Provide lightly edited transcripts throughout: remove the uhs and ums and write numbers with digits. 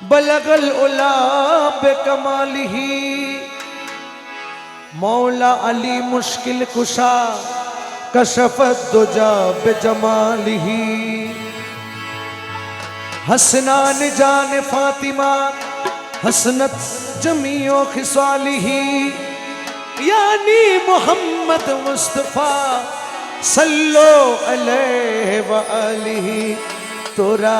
बलगल उला बेकमालिही मौला अली मुश्किल कुशा कशफत दुजा बेजमालिही हसनान जान फातिमा हसनत जमीओ खिसालिही यानी मोहम्मद मुस्तफा सल्लो अलैहि व आलिही तोरा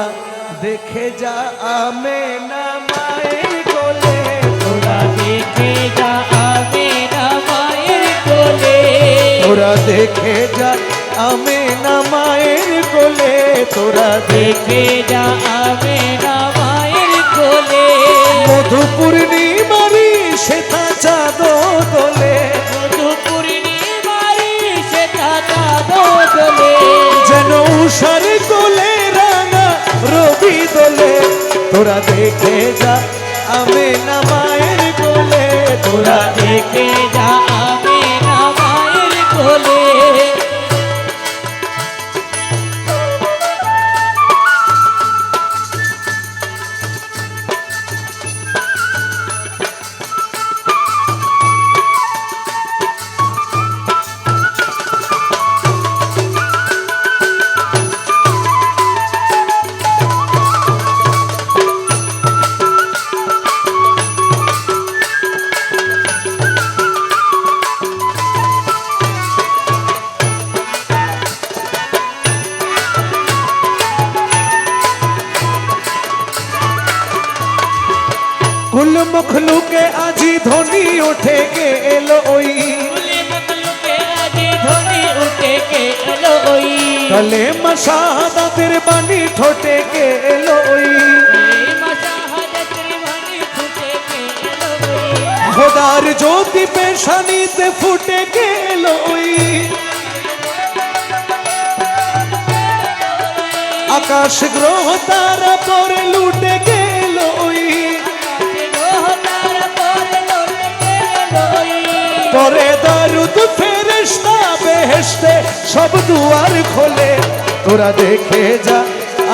देखे जा आमेना मायर कोले तोरा देखे जा आमेना मायर कोले तोरा देखे जा आमेना मायर कोले तोरा देखे जा आमेना मायर कोले मधुपूर्णी मारी शेता चादो दोले मधुपूर्णी मारी शेता चादो दोले जनो उषार कोले रवि दोले तोरा देखे जा आमेना मायर कोले तोरा देखे जा आमेना मायर कोले कुल मखलूके आजी धोनी उठे के एलोई कुल मखलूके आजी धोनी उठे के एलोई कले मशाहदा तिरबानी ठोटे के एलोई खुदार ज्योति पेशानी ते फूटे के एलोई आकाश ग्रह तारा पर लूटे के एलोई तोरे दरुद फेरिश्ता बेहेश्ते सब दुआर खोले तोरा देखे जा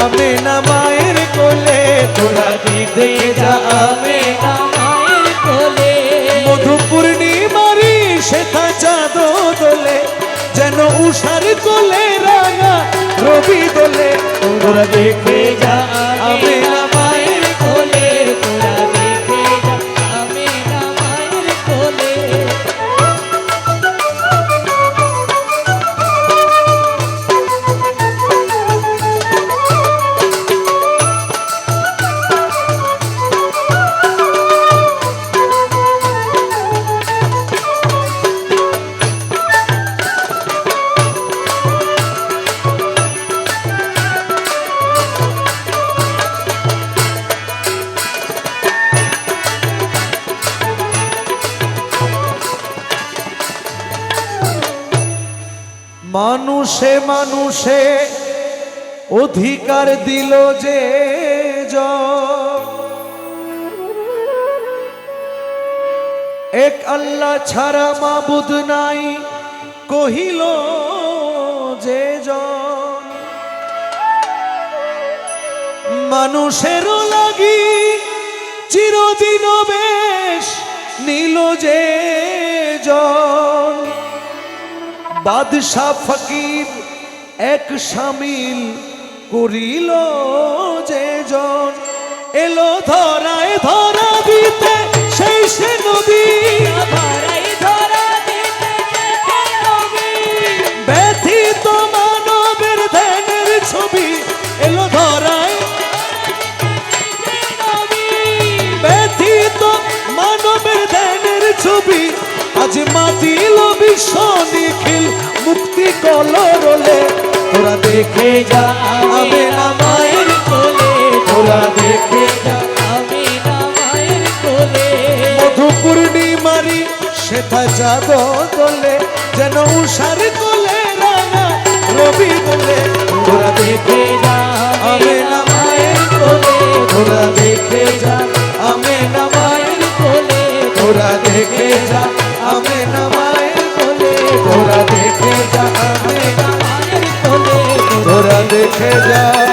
आमेना मायर कोले तोरा देखे जा आमेना मायर कोले मधुपूर्णी मारी शेता चादो दोले जनो उषार कोले रागा रवि दोले तोरा देखे जा आमेना मायर कोले तोरा देखे जा आमेना मायर कोले মানুষে মানুষে অধিকার দিল যে এক আল্লাহ ছাড়া মাবুদ নাই কহিল যে মানুষের লাগি চিরদিন বেশ নীল যে বাদশাহ ফকির এক শামিল করিল যে জন এলো ধরায় ধরা দিতে সেই সে নবী ব্যথিত মানবের ধ্যানের ছবি এলো ধরায় ব্যথিত মানবের ধ্যানের ছবি আজ মাতিল বিশ্ব নিখিল মুক্তি কলরলে তোরা দেখে যা আমেনা মায়ের কোলে তোরা দেখে যা আমেনা মায়ের চাঁদ দোলে যেন উষার কোলে রাঙা রবি বলে তোরা দেখে যা আমেনা মায়ের কোলে তোরা দেখে যা আমেনা মায়ের কোলে তোরা দেখে যা আমেনা মায়ের কোলে তোরা দেখে যা আমেনা মায়ের কোলে তোরা দেখে যা